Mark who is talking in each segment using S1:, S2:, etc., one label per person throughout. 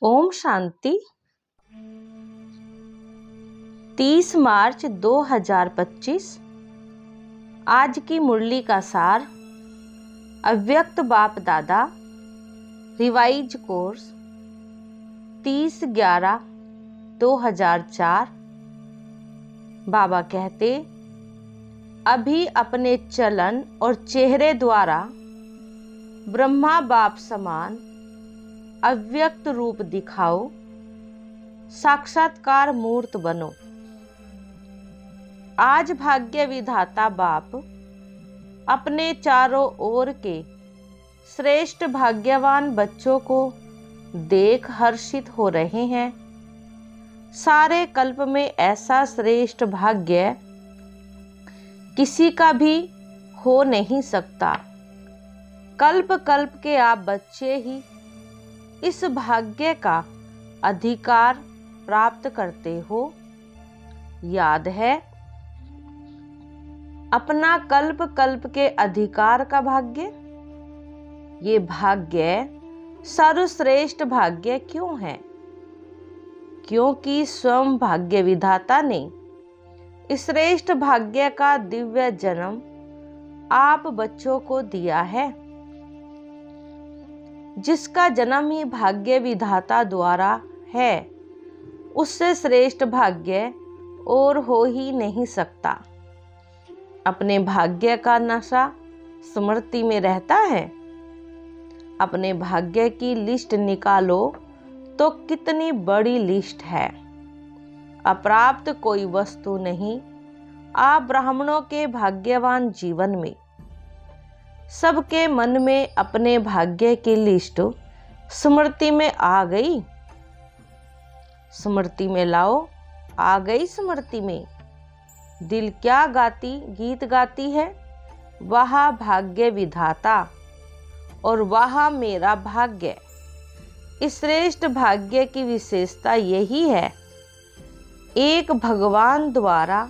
S1: ओम शांति। 30 मार्च 2025। आज की मुरली का सार। अव्यक्त बाप दादा रिवाइज कोर्स 30/11/2004। बाबा कहते, अभी अपने चलन और चेहरे द्वारा ब्रह्मा बाप समान अव्यक्त रूप दिखाओ, साक्षात्कार मूर्त बनो। आज भाग्य विधाता बाप अपने चारों ओर के श्रेष्ठ भाग्यवान बच्चों को देख हर्षित हो रहे हैं। सारे कल्प में ऐसा श्रेष्ठ भाग्य किसी का भी हो नहीं सकता। कल्प कल्प के आप बच्चे ही इस भाग्य का अधिकार प्राप्त करते हो। याद है अपना कल्प कल्प के अधिकार का भाग्य। ये भाग्य सर्वश्रेष्ठ भाग्य क्यों है? क्योंकि स्वयं भाग्य विधाता ने इस श्रेष्ठ भाग्य का दिव्य जन्म आप बच्चों को दिया है, जिसका जन्म ही भाग्य विधाता द्वारा है। उससे श्रेष्ठ भाग्य और हो ही नहीं सकता। अपने भाग्य का नशा स्मृति में रहता है। अपने भाग्य की लिस्ट निकालो तो कितनी बड़ी लिस्ट है। अप्राप्त कोई वस्तु नहीं। आप ब्राह्मणों के भाग्यवान जीवन में सबके मन में अपने भाग्य की लिस्ट स्मृति में आ गई। स्मृति में लाओ। आ गई स्मृति में। दिल क्या गीत गाती है? वह भाग्य विधाता और वह मेरा भाग्य। इस श्रेष्ठ भाग्य की विशेषता यही है, एक भगवान द्वारा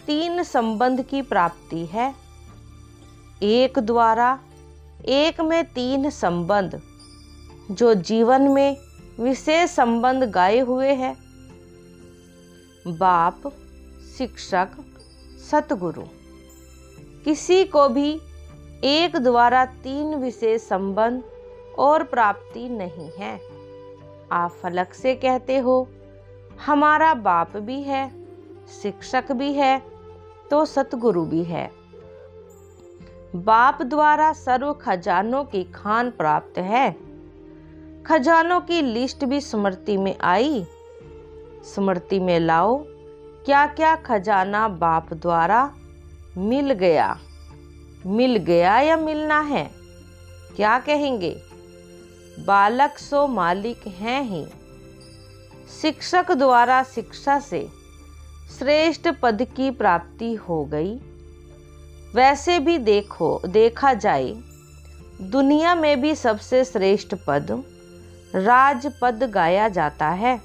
S1: 3 संबंध की प्राप्ति है। एक द्वारा एक में 3 संबंध, जो जीवन में विशेष संबंध गाए हुए हैं। बाप, शिक्षक, सतगुरु। किसी को भी एक द्वारा 3 विशेष संबंध और प्राप्ति नहीं है। आप फलक से कहते हो हमारा बाप भी है, शिक्षक भी है, तो सतगुरु भी है। बाप द्वारा सर्व खजानों की खान प्राप्त है। खजानों की लिस्ट भी स्मृति में आई। स्मृति में लाओ क्या क्या खजाना बाप द्वारा मिल गया। मिल गया या मिलना है? क्या कहेंगे? बालक सो मालिक हैं ही। शिक्षक द्वारा शिक्षा से श्रेष्ठ पद की प्राप्ति हो गई। वैसे भी देखा जाए दुनिया में भी सबसे श्रेष्ठ पद राजपद गाया जाता है।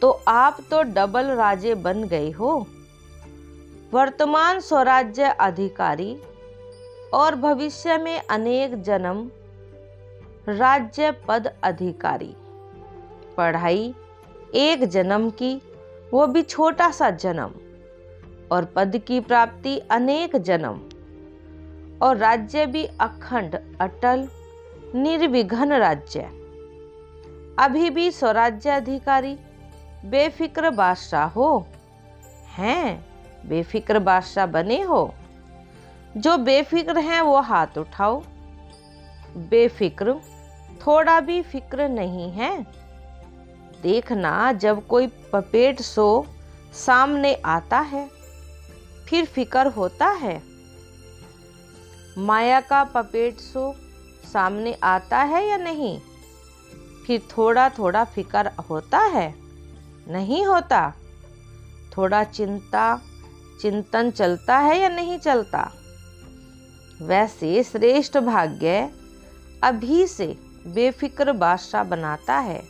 S1: तो आप तो डबल राजे बन गए हो। वर्तमान स्वराज्य अधिकारी और भविष्य में अनेक जन्म राज्य पद अधिकारी। पढ़ाई एक जन्म की, वो भी छोटा सा जन्म, और पद की प्राप्ति अनेक जन्म, और राज्य भी अखंड अटल निर्विघ्न राज्य। अभी भी स्वराज्य अधिकारी बेफिक्र बादशाह हो हैं। बेफिक्र बादशाह बने हो? जो बेफिक्र हैं वो हाथ उठाओ। बेफिक्र थोड़ा भी फिक्र नहीं है। देखना, जब कोई पपेट शो सामने आता है फिर फिक्र होता है। माया का पपेट शो सामने आता है या नहीं? फिर थोड़ा थोड़ा फिक्र होता है? नहीं होता। थोड़ा चिंतन चलता है या नहीं चलता? वैसे श्रेष्ठ भाग्य अभी से बेफिक्र बादशाह बनाता है।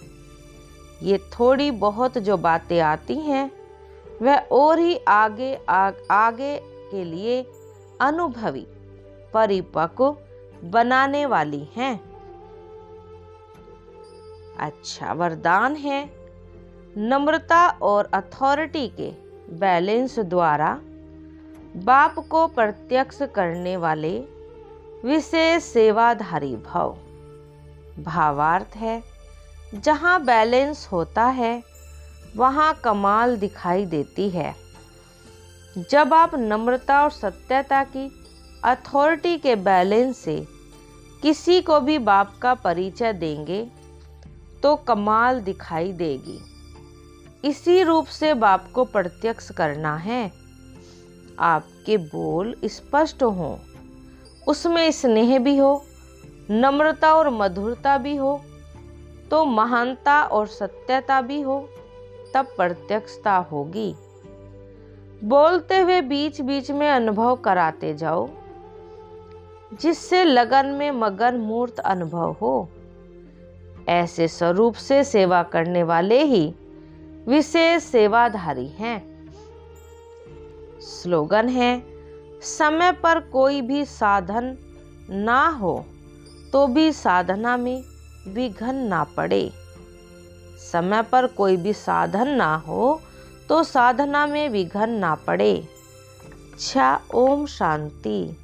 S1: ये थोड़ी बहुत जो बातें आती हैं वह और ही आगे के लिए अनुभवी परिपक्व बनाने वाली हैं। अच्छा वरदान है, नम्रता और अथॉरिटी के बैलेंस द्वारा बाप को प्रत्यक्ष करने वाले विशेष सेवाधारी भव। भावार्थ है, जहाँ बैलेंस होता है वहाँ कमाल दिखाई देती है। जब आप नम्रता और सत्यता की अथॉरिटी के बैलेंस से किसी को भी बाप का परिचय देंगे तो कमाल दिखाई देगी। इसी रूप से बाप को प्रत्यक्ष करना है। आपके बोल स्पष्ट हों, उसमें स्नेह भी हो, नम्रता और मधुरता भी हो, तो महानता और सत्यता भी हो, तब प्रत्यक्षता होगी। बोलते हुए बीच बीच में अनुभव कराते जाओ, जिससे लगन में मगन मूर्त अनुभव हो। ऐसे स्वरूप से सेवा करने वाले ही विशेष सेवाधारी हैं। स्लोगन है, समय पर कोई भी साधन ना हो तो भी साधना में विघ्न ना पड़े। समय पर कोई भी साधन ना हो तो साधना में विघ्न ना पड़े। अच्छा, ओम शांति।